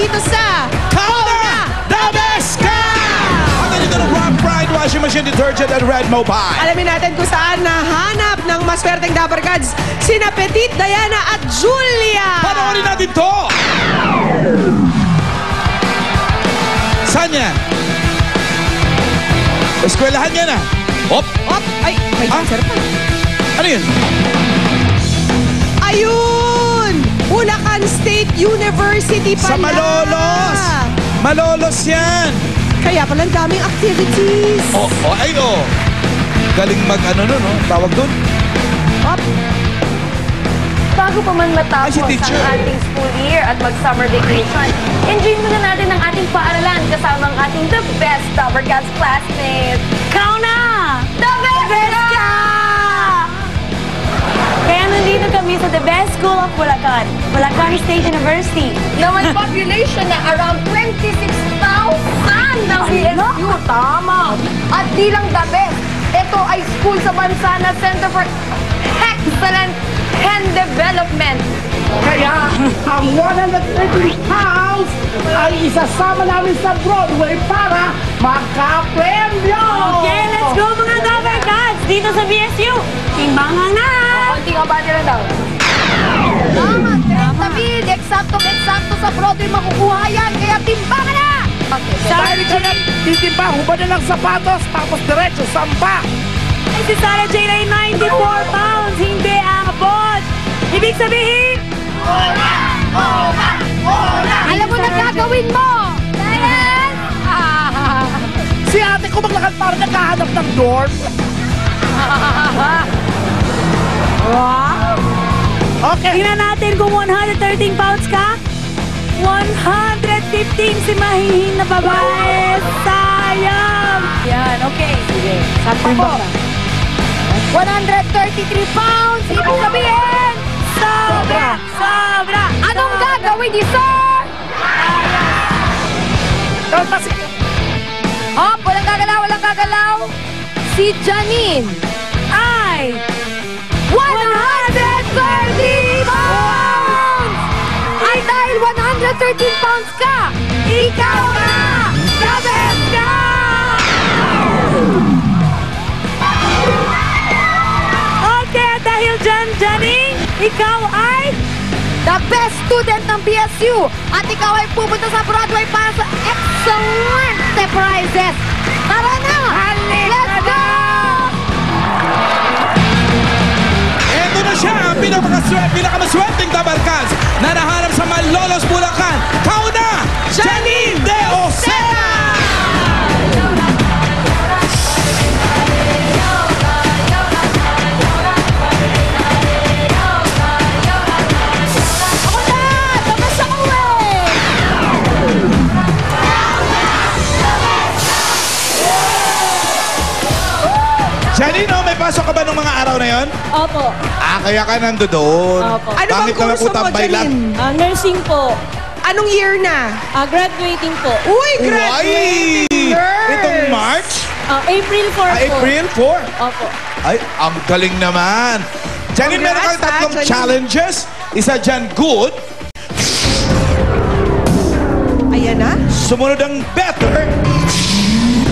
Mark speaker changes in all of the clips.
Speaker 1: dito sa
Speaker 2: Kauna the Best Ka! At dito ng Rock Pride Washing Machine Detergent at Red Mobile.
Speaker 1: Alamin natin kung saan nahanap ng maswerteng Dapper Cats sina Petit, Diana at Julia.
Speaker 2: Panoorin natin to! Saan yan? Eskwelahan yan ah. Hop!
Speaker 1: Op! Ay, may dancer pa.
Speaker 2: Ano yun?
Speaker 1: Ayun! Bulacan State University pala.
Speaker 2: Sa Malolos! Malolos yan!
Speaker 1: Kaya pala daming activities.
Speaker 2: Ay. Galing mag-ano no? Tawag doon?
Speaker 1: Op!
Speaker 3: Bago pa man matapos ang ating school year at mag-summer vacation, enjoy muna natin ang ating paaralan kasama ang ating the best Dapper Cats classmates. Kauna! The best ka! Kaya nandito kami sa the best school of Bulacan, Bulacan State University, na may population na around 26,000 ng BSU. Tama! At di lang the best, ito ay school sa bansa na Center for Excellent and Development.
Speaker 4: Kaya ang 130 pounds ay isasama namin sa Broadway para magka-premyo!
Speaker 3: Okay, let's go mga Dapper Cats! Dito sa BSU, timbangan na! Konting abante lang daw. Tama, 30 mil! Eksakto sa Broadway makukuha yan, kaya timbangan na! Okay,
Speaker 4: Dahil ka na titimba, hubad na lang sapatos, tapos diretso, samba!
Speaker 3: ay si Sarah Jane ay 94 pounds, hindi abot! Ibig sabihin, alam mo na gagawin mo! Dahil!
Speaker 4: Si ate ko maglakad para naghahanap ng dorm.
Speaker 3: Wow!
Speaker 4: Okay.
Speaker 3: Tingnan natin kung 113 pounds ka. 115 si mahihin na babae. Sayang! Yan, okay. Sige, sampa po. 133 pounds! Ibig sabihin, sobra! Anong gagawin ni Sir? Hop, walang gagalaw. Si Janine ay 130 pounds! At dahil 113 pounds ka, ikaw na! The best ka! Okay, dahil dyan, Janine, ikaw ay the best student ng BSU at ikaw ay pupunta sa Broadway para sa excellent prizes. Tara na! Let's go!
Speaker 2: Ito na siya ang pinakamaswerteng Dapper Cats na nahanap sa Malolos, Bulacan. Kauna! Janine De Osea! Janine, may pasok ka ba nung mga araw na yon?
Speaker 5: Opo.
Speaker 2: Kaya ka nandoon.
Speaker 5: Opo.
Speaker 1: Ano bang
Speaker 2: Bakit naman
Speaker 1: kurso
Speaker 2: po
Speaker 1: mo,
Speaker 2: tambay lang?
Speaker 1: Janine?
Speaker 5: Nursing po.
Speaker 1: Anong year na?
Speaker 5: Graduating po.
Speaker 1: Uy, graduating nurse!
Speaker 2: Itong March?
Speaker 5: April 4 po.
Speaker 2: April 4?
Speaker 5: Opo.
Speaker 2: Ay, ang galing naman. Janine, meron kang
Speaker 1: Congrats,
Speaker 2: tatlong
Speaker 1: Janine.
Speaker 2: challenges. Isa dyan, good.
Speaker 1: Ayan na.
Speaker 2: Sumunod ang better.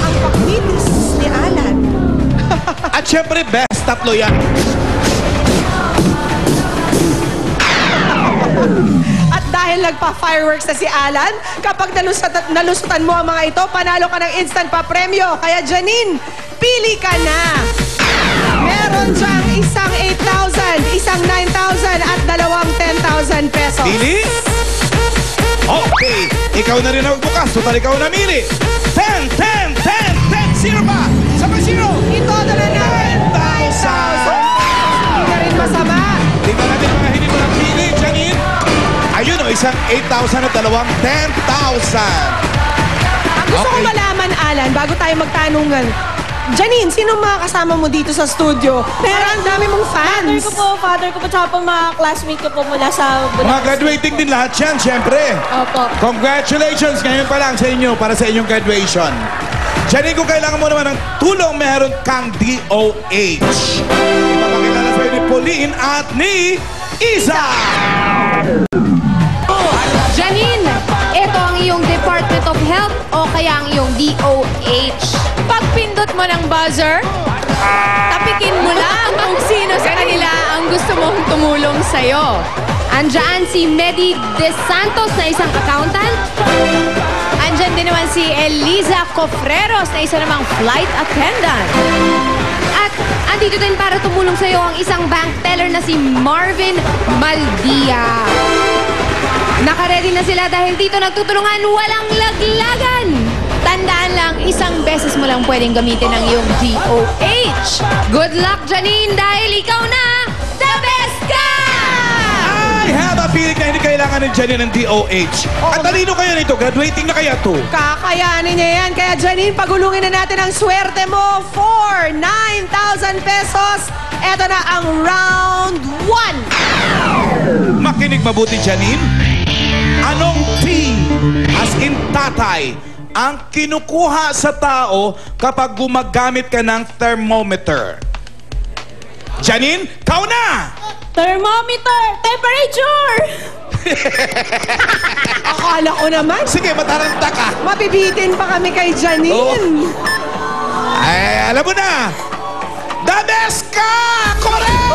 Speaker 1: Ang pakwitis ni Alan.
Speaker 2: At syempre, best. Tatlo yan.
Speaker 1: At dahil nagpa-fireworks na si Alan, kapag nalusutan mo ang mga ito, panalo ka ng instant pa-premyo. Kaya Janine, pili ka na. Meron siyang isang 8,000, isang 9,000 at dalawang 10,000 pesos.
Speaker 2: Pili? Okay. Ikaw na rin ang bukas. Total ikaw na mili. 10, 10, 10, 10. Zero pa. Sabay zero.
Speaker 1: Ito na natin.
Speaker 2: 10,000.
Speaker 1: Hindi na rin masama.
Speaker 2: Tingnan natin mga hindi mo napili, Janine. Ayun o, isang 8,000 at dalawang 10,000.
Speaker 1: Ang gusto ko malaman, Alan, bago tayo magtanungan, Janine, sino mga kasama mo dito sa studio? Pero ang dami mong fans.
Speaker 5: Father ko po, tsaka po mga classmate ko po mula sa
Speaker 2: Mga
Speaker 5: Bulacan.
Speaker 2: graduating din lahat yan, syempre.
Speaker 5: Opo.
Speaker 2: Congratulations ngayon pa lang sa inyo para sa inyong graduation. Janine, kung kailangan mo naman ng tulong, meron kang DOH. Ipapakilala sa ni Pauline at ni Isa.
Speaker 3: Janine, ito ang iyong Department of Health o kaya ang iyong DOH. Pagpindot mo ng buzzer, tapikin mo lang kung sino sa kanila ang gusto mong tumulong sa'yo. Andiyan si Medi De Santos na isang accountant. Andiyan din naman si Eliza Cofreros na isa namang flight attendant. At andito din para tumulong sa'yo ang isang bank teller na si Marvin Maldia. Nakaredy na sila dahil dito nagtutulungan, walang laglagan. Tandaan lang, isang beses mo lang pwedeng gamitin ang iyong DOH. Good luck, Janine, dahil ikaw na the best ka!
Speaker 2: I have a feeling na hindi kailangan ng Janine ng DOH. At talino kayo nito, graduating na kaya to.
Speaker 1: Kakayanin niya yan. Kaya Janine, pagulungin na natin ang swerte mo for 9,000 pesos. Ito na ang round 1.
Speaker 2: Makinig mabuti, Janine. Anong T as in tatay ang kinukuha sa tao kapag gumagamit ka ng thermometer? Janine, kau na!
Speaker 5: Thermometer! Temperature!
Speaker 1: Akala ko naman,
Speaker 2: Sige, mataranta ka.
Speaker 1: mabibitin pa kami kay Janine.
Speaker 2: Ay, alam mo na! The best ka! Correct!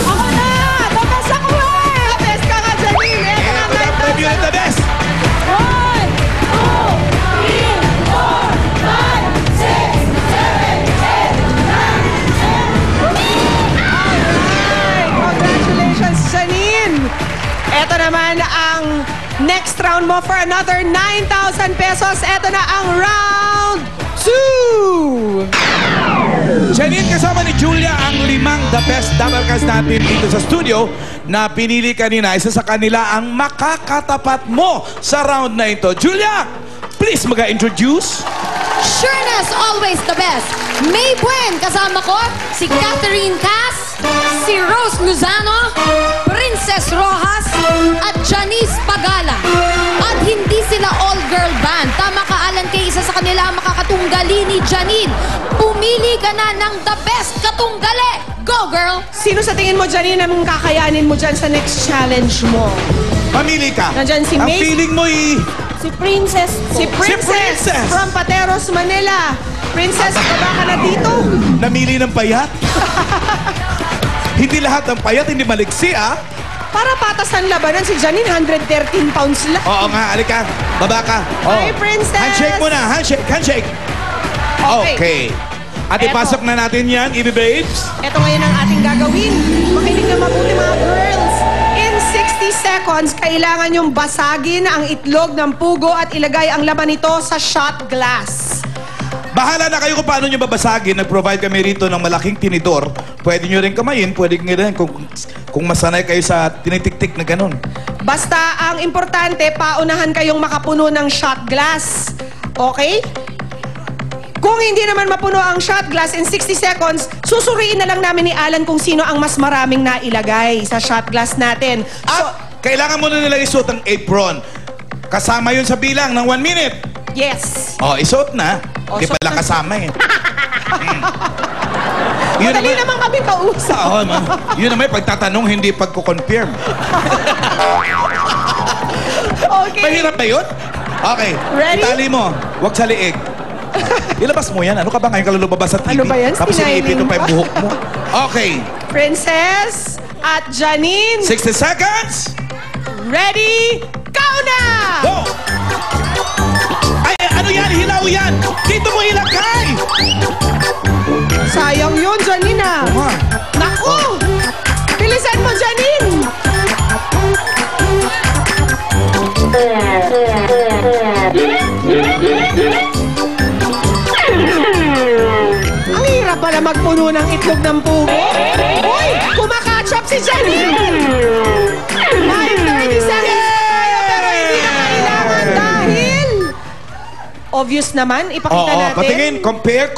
Speaker 1: Ako na! The best ako eh! The best ka nga, Janine! Ito
Speaker 2: Eh,
Speaker 1: na
Speaker 2: ako na preview ng the best!
Speaker 1: 1, 2, 3, 4, 5, 6, 7, 8, 9, 10. Congratulations, Janine! Ito naman ang next round mo for another 9,000 pesos. Ito na ang round 2!
Speaker 2: Janine, kasama ni Julia ang 5 the best dabarkas natin dito sa studio na pinili kanina. Isa sa kanila ang makakatapat mo sa round na ito. Julia, please mag-introduce.
Speaker 3: Sureness, always the best. May Buen, kasama ko, si Catherine Cass, si Rose Luzano, Princess Rojas, at Janice Pagala. At hindi sila all-girl band. Tama ka, Alan, kay isa sa kanila ang makakatunggali ni Janine. Pumili ka na ng the best katunggali. Go, girl!
Speaker 1: Sino sa tingin mo, Janine, ang kakayanin mo dyan sa next challenge mo?
Speaker 2: Mamili ka.
Speaker 1: Nandyan si
Speaker 2: Ang
Speaker 1: May.
Speaker 2: feeling mo
Speaker 5: Si Princess po.
Speaker 1: Si Princess,
Speaker 2: Princess!
Speaker 1: from Pateros, Manila. Princess, baba ka na dito.
Speaker 2: namili ng payat. Hindi lahat ng payat, hindi maliksi, ah.
Speaker 1: Para patas ng labanan, si Janine, 113 pounds lang.
Speaker 2: Oo nga, alika. Baba ka.
Speaker 1: Hi, Princess!
Speaker 2: Handshake muna, handshake, handshake. Okay. At
Speaker 1: Eto.
Speaker 2: ipasok na natin yan, Ibi Babes.
Speaker 1: Ito ngayon ang ating gagawin. Makinig na mabuti mga girls. In 60 seconds, kailangan yung basagin ang itlog ng pugo at ilagay ang laman nito sa shot glass.
Speaker 2: Bahala na kayo kung paano nyo babasagin. Nag-provide kami rito ng malaking tinidor. Pwede nyo rin kamayin, pwede nyo rin kung masanay kayo sa tinitik-tik na ganun.
Speaker 1: Basta ang importante, paunahan kayong makapuno ng shot glass. Okay? Kung hindi naman mapuno ang shot glass in 60 seconds, susuriin na lang namin ni Alan kung sino ang mas maraming nailagay sa shot glass natin.
Speaker 2: At kailangan mo na nila isuot ang apron. Kasama yun sa bilang ng 1 minute.
Speaker 1: Yes.
Speaker 2: Oh, isuot na.
Speaker 1: Oh,
Speaker 2: Di
Speaker 1: suot
Speaker 2: pala
Speaker 1: na.
Speaker 2: kasama eh. Yun
Speaker 1: Madali
Speaker 2: naman-
Speaker 1: naman kami kausap.
Speaker 2: Oo, ma'am. Yun naman yung pagtatanong, hindi pagko-confirm.
Speaker 1: Okay.
Speaker 2: Mahirap ba yun? Okay.
Speaker 1: Ready?
Speaker 2: Itali mo. Huwag sa liig. Ilabas mo yan. Ano ka ba ngayon kalulubabas sa TV?
Speaker 1: Ano ba yan?
Speaker 2: Tapos
Speaker 1: Styling
Speaker 2: iniipit mo pa yung
Speaker 1: ba?
Speaker 2: buhok mo. Okay.
Speaker 1: Princess at Janine,
Speaker 2: 60 seconds.
Speaker 1: ready, go na!
Speaker 2: Go! Ay, ano yan? Hilaw yan! Dito mo ilagay!
Speaker 1: Sayang yun, Janine ah.
Speaker 2: Oo nga.
Speaker 1: Naku! Bilisan mo, Janine! Ang hirap pala magpuno ng itlog ng pugo. Uy! Kumakatch up si Janine! 9:30 seconds tayo, pero hindi na kailangan dahil... Obvious naman, ipakita
Speaker 2: Oo,
Speaker 1: natin.
Speaker 2: patingin. Compare.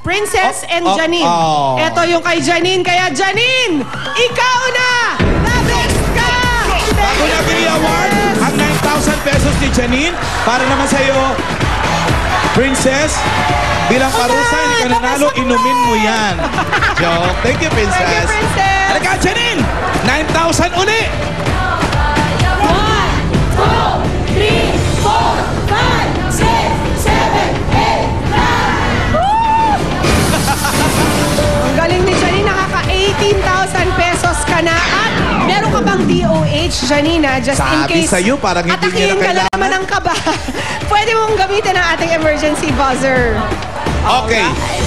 Speaker 1: Princess and
Speaker 2: Oh,
Speaker 1: Janine.
Speaker 2: oh.
Speaker 1: Ito yung kay Janine. Kaya Janine, ikaw na! The best ka!
Speaker 2: Bago natin i-award ang 9,000 pesos ni Janine para naman sa'yo Princess, bilang parusa, hindi ka nanalo, inumin mo yan. Joke. Thank you, Princess.
Speaker 1: Thank you, Princess.
Speaker 2: Halika, Janine! 9,000 uli!
Speaker 5: 1, 2, 3, 4, 5, 6, 7, 8, 9.
Speaker 1: Ang galing ni Janine, nakaka 18,000 pesos ka na at meron ka bang DOH, Janina, just in
Speaker 2: Sabi
Speaker 1: case.
Speaker 2: sa'yo, parang hindi niya na
Speaker 1: atakihin ka
Speaker 2: kailangan.
Speaker 1: naman ng kaba. Pwede mong gamitin ang ating emergency buzzer.
Speaker 2: Okay,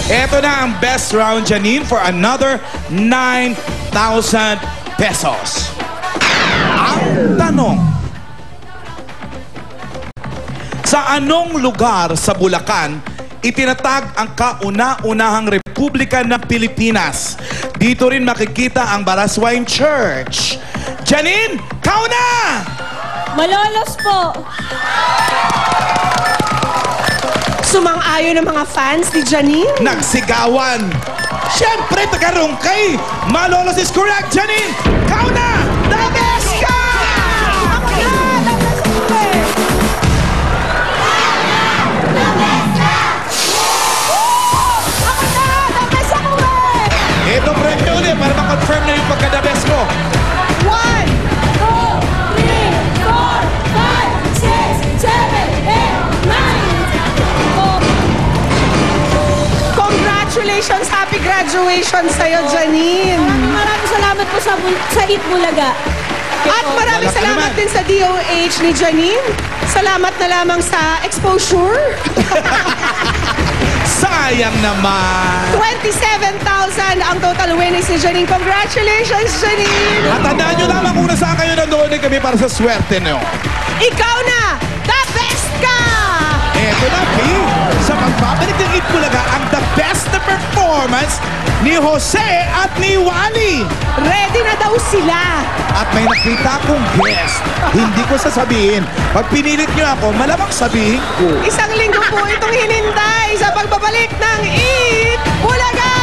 Speaker 2: eto na ang best round, Janine, for another 9,000 pesos. Ang tanong, sa anong lugar sa Bulacan itinatag ang kauna-unahang Republika ng Pilipinas? Dito rin makikita ang Baraswain Church. Janine, kauna!
Speaker 5: Malolos po.
Speaker 1: Sumang-ayon ng mga fans ni Janine.
Speaker 2: Nagsigawan. Siyempre, taga-Rungkay. Malolos is correct, Janine. Kauna! The best ka!
Speaker 1: Ako na! Tapos ako eh. Ako na! Tapos ako eh!
Speaker 2: Ito premyo ulit para ma-confirm na yung pagka-the best mo.
Speaker 1: 1,
Speaker 5: 2, 3, 4, 5, 6, 7, 8, 9.
Speaker 1: congratulations! Happy graduation sa'yo, Janine!
Speaker 5: Maraming salamat po sa Eat Bulaga.
Speaker 1: At maraming
Speaker 2: Wala ka
Speaker 1: salamat
Speaker 2: naman.
Speaker 1: din sa DOH ni Janine. Salamat na lamang sa exposure.
Speaker 2: Sayang naman.
Speaker 1: 27,000 ang total winnings ni Janine. Congratulations, Janine!
Speaker 2: At tandaan nyo lamang kung nasaan kayo nandoon din kami para sa swerte nyo.
Speaker 1: Ikaw na! The best ka!
Speaker 2: Eto na, P. Sa pagbabalik ng Eat Bulaga, ang the best na performance ni Jose at ni Wally.
Speaker 1: Ready na daw sila.
Speaker 2: At may nakita akong guest. Hindi ko sasabihin. Pag pinilit nyo ako, malamang sabihin ko.
Speaker 1: Isang linggo po itong hinintay sa pagbabalik ng Eat Bulaga!